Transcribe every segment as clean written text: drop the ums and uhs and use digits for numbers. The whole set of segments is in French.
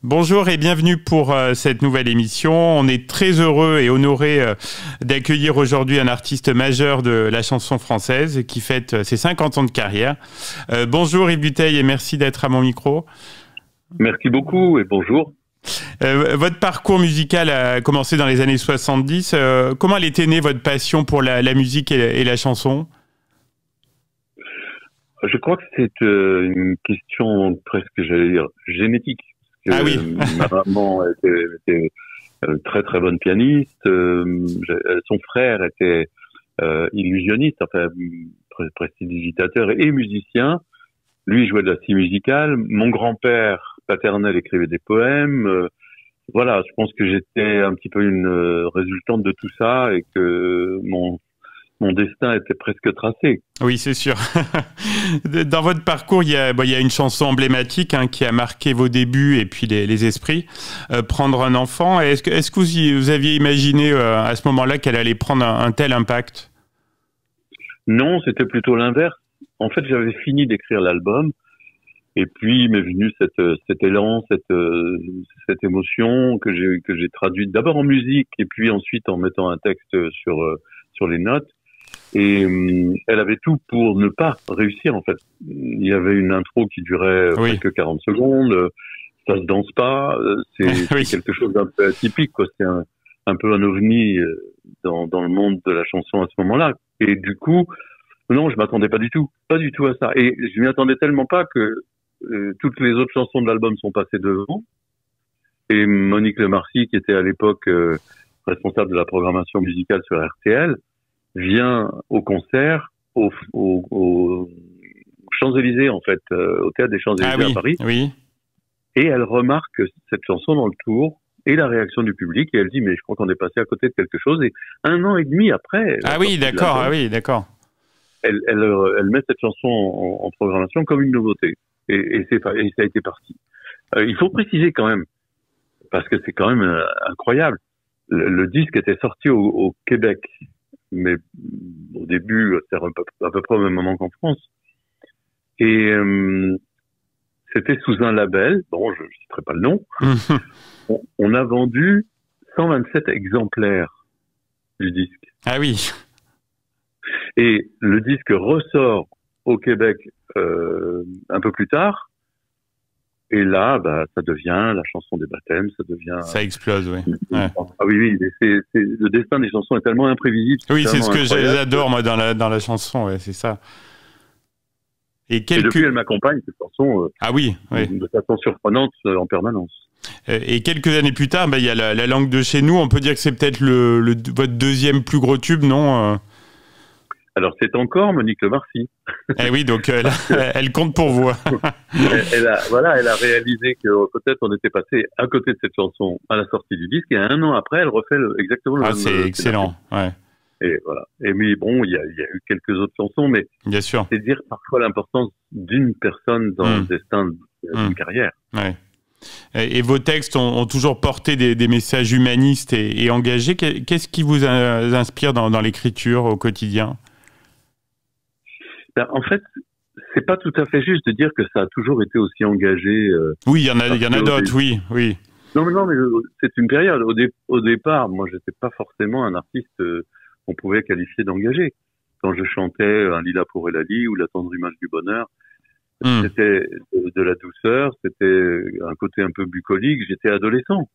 Bonjour et bienvenue pour cette nouvelle émission. On est très heureux et honoré d'accueillir aujourd'hui un artiste majeur de la chanson française qui fête ses 50 ans de carrière. Bonjour Yves Dutheil et merci d'être à mon micro. Merci beaucoup et bonjour. Votre parcours musical a commencé dans les années 70. Comment elle était née votre passion pour la musique et la chanson ? Je crois que c'est une question presque, j'allais dire, génétique. Ah oui. Ma maman était très très bonne pianiste. Son frère était illusionniste, enfin prestidigitateur et musicien. Lui jouait de la scie musicale. Mon grand-père paternel écrivait des poèmes. Voilà, je pense que j'étais un petit peu une résultante de tout ça et que mon destin était presque tracé. Oui, c'est sûr. Dans votre parcours, il y a une chanson emblématique qui a marqué vos débuts et puis les esprits. Prendre un enfant. Est-ce que vous aviez imaginé à ce moment-là qu'elle allait prendre un tel impact ? Non, c'était plutôt l'inverse. En fait, j'avais fini d'écrire l'album et puis m'est venu cet élan, cette émotion que j'ai traduite d'abord en musique et puis ensuite en mettant un texte sur les notes. Et elle avait tout pour ne pas réussir, en fait. Il y avait une intro qui durait presque 40 secondes. Ça se danse pas. C'est quelque chose d'un peu atypique, quoi. C'est un peu un ovni dans le monde de la chanson à ce moment-là. Et du coup, non, je m'attendais pas du tout à ça. Et je m'y attendais tellement pas que toutes les autres chansons de l'album sont passées devant. Et Monique Lemarcy, qui était à l'époque responsable de la programmation musicale sur RTL, vient au concert aux Champs-Élysées, en fait, au théâtre des Champs-Élysées à Paris. Oui. Et elle remarque cette chanson dans le tour et la réaction du public et elle dit mais je crois qu'on est passé à côté de quelque chose. Et 1 an et demi après. D'accord. Elle met cette chanson en programmation comme une nouveauté. Et ça a été parti. Il faut préciser quand même, parce que c'est quand même incroyable. Le disque était sorti au Québec. Mais au début, c'était à peu près au même moment qu'en France. Et c'était sous un label, bon, je ne citerai pas le nom. On a vendu 127 exemplaires du disque. Ah oui. Et le disque ressort au Québec un peu plus tard. Et là, ça devient la chanson des baptêmes, ça devient... Ça explose, oui. Ouais. Ah oui, le destin des chansons est tellement imprévisible. Oui, c'est ce que j'adore, moi, dans la chanson, ouais, c'est ça. Et depuis, elle m'accompagne, cette chanson, de façon surprenante, en permanence. Et quelques années plus tard, il y a la langue de chez nous, on peut dire que c'est peut-être votre deuxième plus gros tube, non Alors, c'est encore Monique Lemarcy. Eh oui, donc elle compte pour vous. Elle a réalisé que peut-être on était passé à côté de cette chanson à la sortie du disque et 1 an après, elle refait exactement le même. Ah, c'est excellent, ouais. Et voilà. Et mais bon, il y a eu quelques autres chansons, mais bien sûr, c'est dire parfois l'importance d'une personne dans le destin d'une carrière. Ouais. Et vos textes ont toujours porté des messages humanistes et engagés. Qu'est-ce qui vous inspire dans l'écriture au quotidien ? En fait, c'est pas tout à fait juste de dire que ça a toujours été aussi engagé. Oui, il y en a d'autres, oui. Non, mais c'est une période. Au départ, moi, j'étais pas forcément un artiste qu'on pouvait qualifier d'engagé. Quand je chantais Un lilas pour Eulalie ou La tendre image du bonheur, c'était de la douceur, c'était un côté un peu bucolique. J'étais adolescent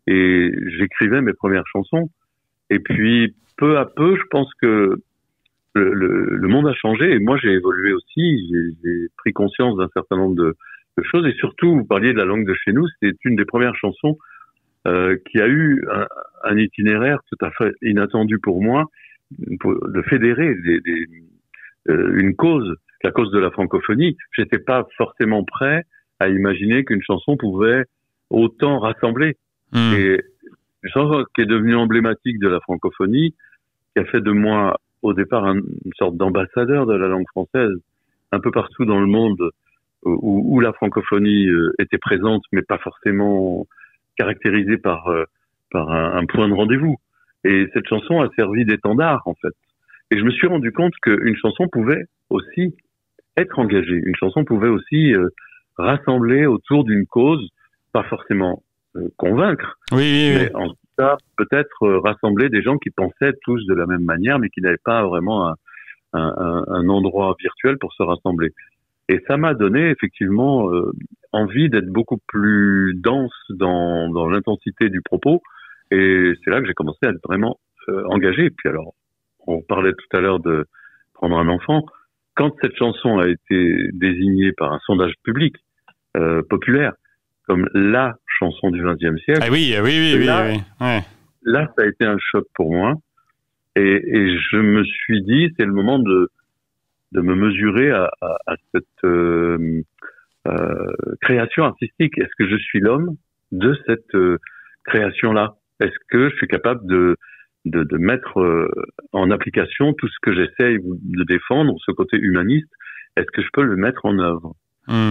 et j'écrivais mes premières chansons. Et puis, peu à peu, je pense que le monde a changé et moi j'ai évolué aussi, j'ai pris conscience d'un certain nombre de choses et surtout vous parliez de la langue de chez nous, c'est une des premières chansons qui a eu un itinéraire tout à fait inattendu pour moi, de fédérer une cause, la cause de la francophonie. J'étais pas forcément prêt à imaginer qu'une chanson pouvait autant rassembler. Et une chanson qui est devenue emblématique de la francophonie, qui a fait de moi au départ une sorte d'ambassadeur de la langue française un peu partout dans le monde où la francophonie était présente mais pas forcément caractérisée par un point de rendez-vous. Et cette chanson a servi d'étendard en fait. Et je me suis rendu compte qu'une chanson pouvait aussi être engagée. Une chanson pouvait aussi rassembler autour d'une cause pas forcément convaincre, Oui. mais en tout cas peut-être rassembler des gens qui pensaient tous de la même manière, mais qui n'avaient pas vraiment un endroit virtuel pour se rassembler. Et ça m'a donné effectivement envie d'être beaucoup plus dense dans l'intensité du propos. Et c'est là que j'ai commencé à être vraiment engagé. Et puis alors, on parlait tout à l'heure de prendre un enfant. Quand cette chanson a été désignée par un sondage public populaire comme la chanson du XXe siècle, Ah oui. Ouais. là, ça a été un choc pour moi. Et je me suis dit, c'est le moment de me mesurer à cette création artistique. Est-ce que je suis l'homme de cette création-là? Est-ce que je suis capable de mettre en application tout ce que j'essaye de défendre, ce côté humaniste? Est-ce que je peux le mettre en œuvre?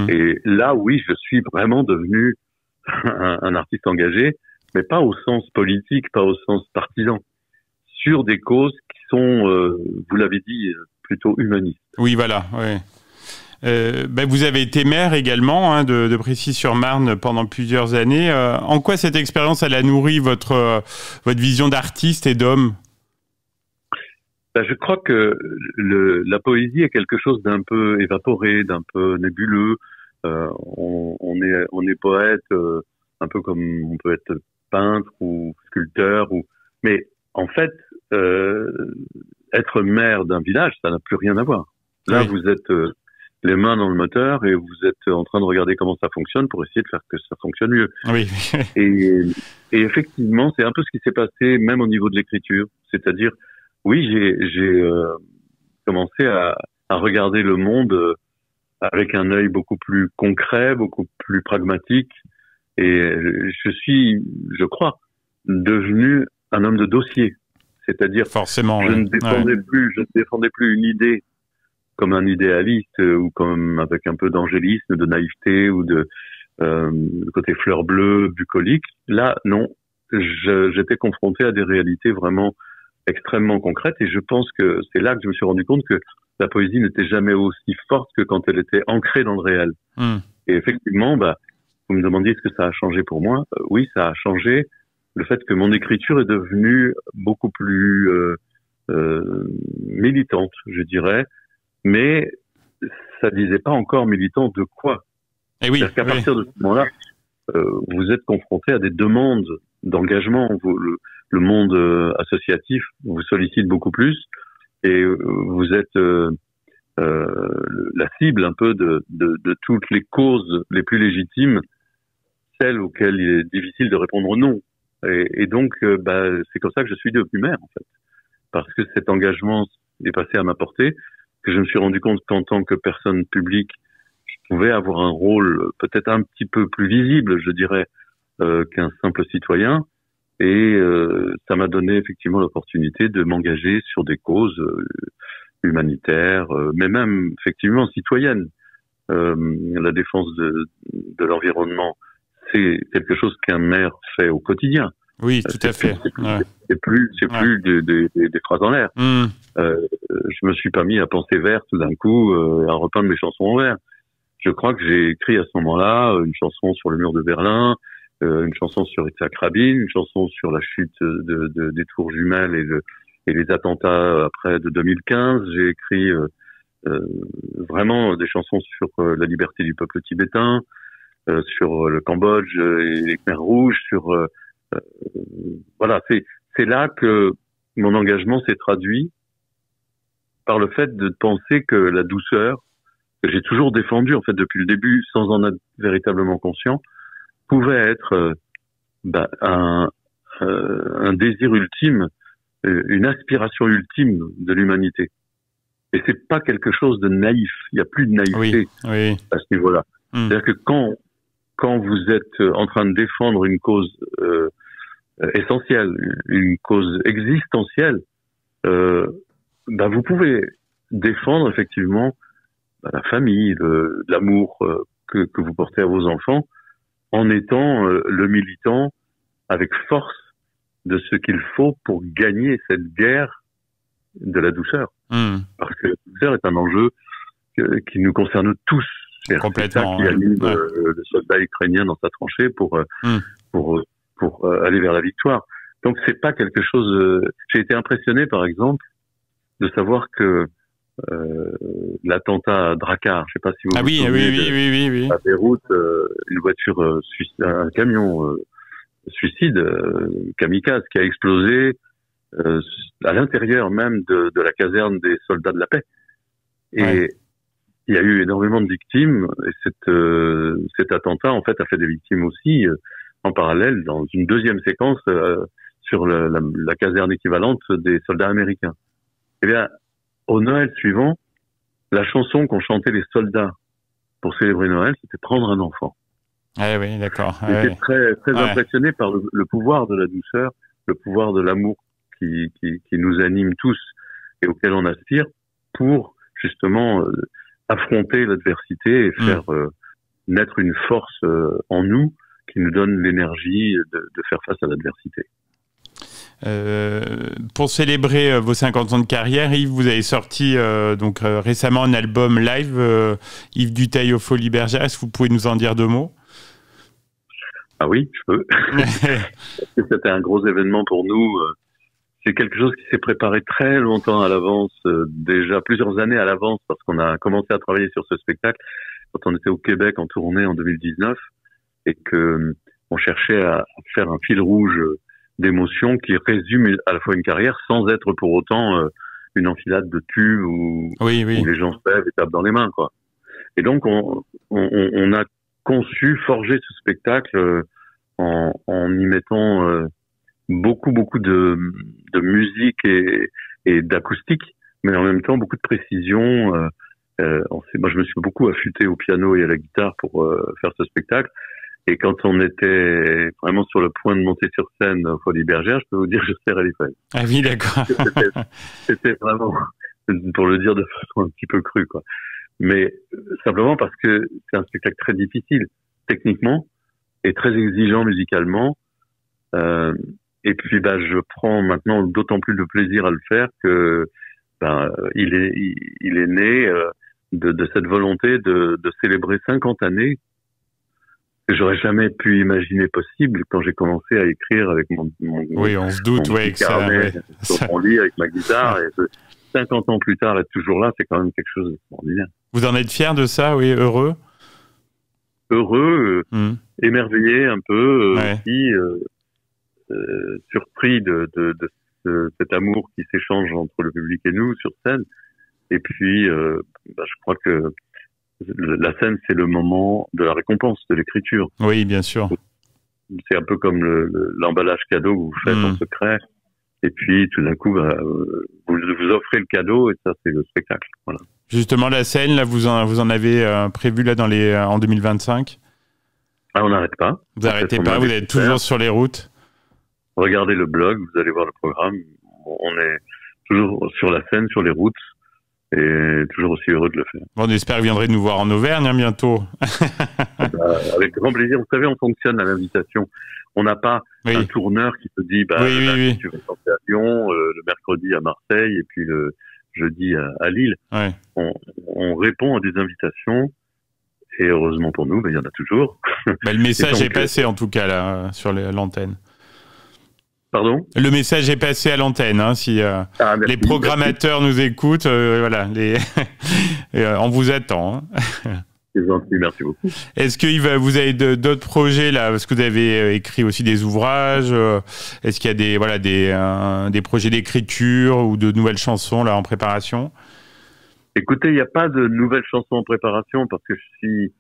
Et là, oui, je suis vraiment devenu un artiste engagé, mais pas au sens politique, pas au sens partisan, sur des causes qui sont, vous l'avez dit, plutôt humanistes. Oui, voilà. Ouais. Vous avez été maire également de Précy-sur-Marne pendant plusieurs années. En quoi cette expérience elle a nourri votre vision d'artiste et d'homme? Je crois que la poésie est quelque chose d'un peu évaporé, d'un peu nébuleux. On est poète, un peu comme on peut être peintre ou sculpteur, mais en fait, être maire d'un village, ça n'a plus rien à voir. Là, oui. Vous êtes les mains dans le moteur et vous êtes en train de regarder comment ça fonctionne pour essayer de faire que ça fonctionne mieux. Oui. et effectivement, c'est un peu ce qui s'est passé même au niveau de l'écriture. C'est-à-dire, oui, j'ai commencé à regarder le monde avec un œil beaucoup plus concret, beaucoup plus pragmatique. Et je suis, je crois, devenu un homme de dossier. C'est-à-dire, forcément, je ne défendais plus une idée comme un idéaliste ou comme avec un peu d'angélisme, de naïveté ou de côté fleur bleue, bucolique. Là, non, j'étais confronté à des réalités vraiment extrêmement concrètes et je pense que c'est là que je me suis rendu compte que la poésie n'était jamais aussi forte que quand elle était ancrée dans le réel. Et effectivement, vous me demandiez ce que ça a changé pour moi. Oui, ça a changé le fait que mon écriture est devenue beaucoup plus militante, je dirais, mais ça disait pas encore militant de quoi. Et oui, c'est-à-dire qu'à partir de ce moment-là, vous êtes confronté à des demandes d'engagement. Le monde associatif vous sollicite beaucoup plus et vous êtes la cible un peu de toutes les causes les plus légitimes, celles auxquelles il est difficile de répondre non. Et donc, c'est comme ça que je suis devenu maire, en fait. Parce que cet engagement est passé à ma portée, que je me suis rendu compte qu'en tant que personne publique, je pouvais avoir un rôle peut-être un petit peu plus visible, je dirais, qu'un simple citoyen. Et ça m'a donné effectivement l'opportunité de m'engager sur des causes humanitaires, mais même effectivement citoyennes. La défense de l'environnement, c'est quelque chose qu'un maire fait au quotidien. Oui, tout à fait. C'est plus des phrases en l'air. Je me suis pas mis à penser vert tout d'un coup, à repeindre mes chansons en vert. Je crois que j'ai écrit à ce moment-là une chanson sur le mur de Berlin, une chanson sur Yitzhak Rabin, une chanson sur la chute des tours jumelles et les attentats après de 2015. J'ai écrit vraiment des chansons sur la liberté du peuple tibétain, sur le Cambodge et les Khmers rouges, voilà, c'est là que mon engagement s'est traduit par le fait de penser que la douceur, que j'ai toujours défendue en fait depuis le début sans en être véritablement conscient, pouvait être un désir ultime, une aspiration ultime de l'humanité. Et c'est pas quelque chose de naïf. Il y a plus de naïveté à ce niveau-là. C'est-à-dire que quand vous êtes en train de défendre une cause essentielle, une cause existentielle, vous pouvez défendre effectivement la famille, l'amour que vous portez à vos enfants, en étant le militant avec force de ce qu'il faut pour gagner cette guerre de la douceur. Parce que la douceur est un enjeu qui nous concerne tous, Complètement. C'est ça qui anime le soldat ukrainien dans sa tranchée pour aller vers la victoire. Donc c'est pas quelque chose. J'ai été impressionné, par exemple, de savoir que l'attentat à Drakkar, je sais pas si vous vous souvenez, oui. à Beyrouth, une voiture, un camion suicide, kamikaze, qui a explosé à l'intérieur même de la caserne des soldats de la paix. Et il y a eu énormément de victimes. Et cet attentat, en fait, a fait des victimes aussi en parallèle dans une deuxième séquence sur la caserne équivalente des soldats américains. Eh bien, au Noël suivant, la chanson qu'ont chanté les soldats pour célébrer Noël, c'était Prendre un enfant. Ah oui, d'accord. J'étais très impressionné par le pouvoir de la douceur, le pouvoir de l'amour qui nous anime tous et auquel on aspire pour justement affronter l'adversité et faire naître une force en nous qui nous donne l'énergie de faire face à l'adversité. Pour célébrer vos 50 ans de carrière, Yves, vous avez sorti récemment un album live, Yves Dutheil aux Folies Bergère. Est-ce que vous pouvez nous en dire 2 mots? Ah oui, je peux. C'était un gros événement pour nous. C'est quelque chose qui s'est préparé très longtemps à l'avance, déjà plusieurs années à l'avance, parce qu'on a commencé à travailler sur ce spectacle quand on était au Québec en tournée en 2019 et que on cherchait à faire un fil rouge d'émotions qui résume à la fois une carrière sans être pour autant une enfilade de tubes où les gens se lèvent et tapent dans les mains, quoi. Et donc on a forgé ce spectacle en y mettant beaucoup de musique et d'acoustique, mais en même temps beaucoup de précision. Moi, je me suis beaucoup affûté au piano et à la guitare pour faire ce spectacle. Et quand on était vraiment sur le point de monter sur scène au Folies Bergère, je peux vous dire que je serrais les fesses. Ah oui, d'accord. C'était vraiment, pour le dire de façon un petit peu crue, quoi. Mais simplement parce que c'est un spectacle très difficile techniquement et très exigeant musicalement. Et puis, je prends maintenant d'autant plus de plaisir à le faire que il est né de cette volonté de célébrer 50 années que j'aurais jamais pu imaginer possible quand j'ai commencé à écrire avec mon on se doute, carnet, sur mon lit avec ma guitare. Et 50 ans plus tard, être toujours là, c'est quand même quelque chose d'extraordinaire. Vous en êtes fier de ça, oui, heureux? Heureux, émerveillé un peu, aussi, surpris de cet amour qui s'échange entre le public et nous sur scène. Et puis, je crois que la scène, c'est le moment de la récompense, de l'écriture. Oui, bien sûr. C'est un peu comme l'emballage cadeau que vous faites en secret. Et puis, tout d'un coup, vous offrez le cadeau et ça, c'est le spectacle. Voilà. Justement, la scène, là, vous en avez prévu là en 2025? Ah, on n'arrête pas. Vous n'arrêtez pas, vous êtes toujours sur les routes? Regardez le blog, vous allez voir le programme. On est toujours sur la scène, sur les routes. Et toujours aussi heureux de le faire. Bon, on espère que vous viendrez nous voir en Auvergne bientôt. Avec grand plaisir. Vous savez, on fonctionne à l'invitation. On n'a pas un tourneur qui se dit tu vas sortir à Lyon, le mercredi à Marseille et puis le jeudi à Lille. Ouais. On répond à des invitations et heureusement pour nous, il y en a toujours. Le message est passé en tout cas là sur l'antenne. Pardon ? Le message est passé à l'antenne. Si les programmateurs nous écoutent, on vous attend. C'est gentil, merci beaucoup. Est-ce que vous avez d'autres projets là? Parce que vous avez écrit aussi des ouvrages. Est-ce qu'il y a des projets d'écriture ou de nouvelles chansons là en préparation? Écoutez, il n'y a pas de nouvelles chansons en préparation parce que je suis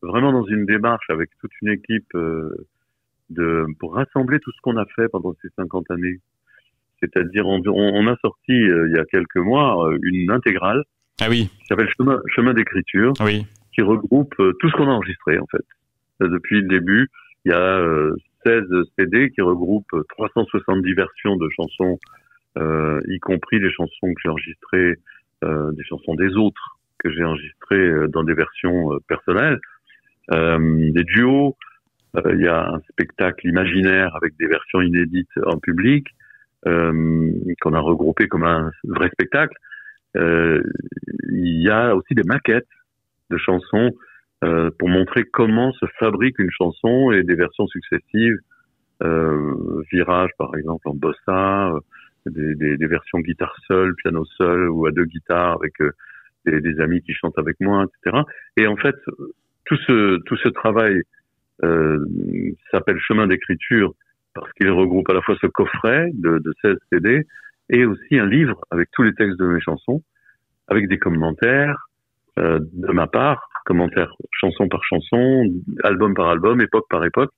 vraiment dans une démarche avec toute une équipe pour rassembler tout ce qu'on a fait pendant ces 50 années. C'est-à-dire, on a sorti, il y a quelques mois, une intégrale. Ah oui. Qui s'appelle Chemin d'écriture. Oui. Qui regroupe tout ce qu'on a enregistré, en fait. Depuis le début, il y a 16 CD qui regroupent 370 versions de chansons, y compris les chansons que j'ai enregistrées, des chansons des autres que j'ai enregistrées dans des versions personnelles, des duos. Il y a un spectacle imaginaire avec des versions inédites en public qu'on a regroupé comme un vrai spectacle. Il y a aussi des maquettes de chansons pour montrer comment se fabrique une chanson et des versions successives, virage par exemple en bossa, des versions guitare seule, piano seul ou à deux guitares avec des amis qui chantent avec moi, etc. Et en fait, tout ce travail s'appelle chemin d'écriture parce qu'il regroupe à la fois ce coffret de 16 CD et aussi un livre avec tous les textes de mes chansons, avec des commentaires de ma part, commentaires chanson par chanson, album par album, époque par époque.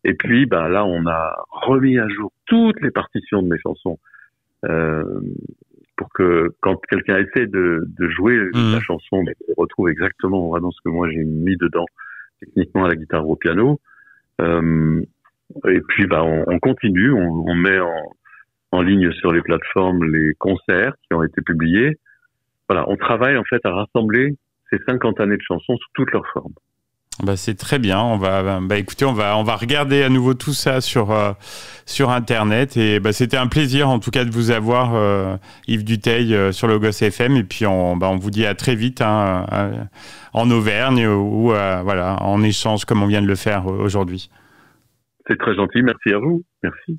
Et puis, là, on a remis à jour toutes les partitions de mes chansons pour que quand quelqu'un essaie de jouer la chanson, il retrouve exactement vraiment ce que moi j'ai mis dedans, techniquement à la guitare ou au piano. Et puis, on continue, on met en ligne sur les plateformes les concerts qui ont été publiés. Voilà, on travaille en fait à rassembler ces 50 années de chansons sous toutes leurs formes. C'est très bien. Écoutez, on va regarder à nouveau tout ça sur Internet. Et c'était un plaisir, en tout cas, de vous avoir, Yves Dutheil, sur Logos FM. Et puis, on vous dit à très vite en Auvergne ou en échange, comme on vient de le faire aujourd'hui. C'est très gentil. Merci à vous. Merci.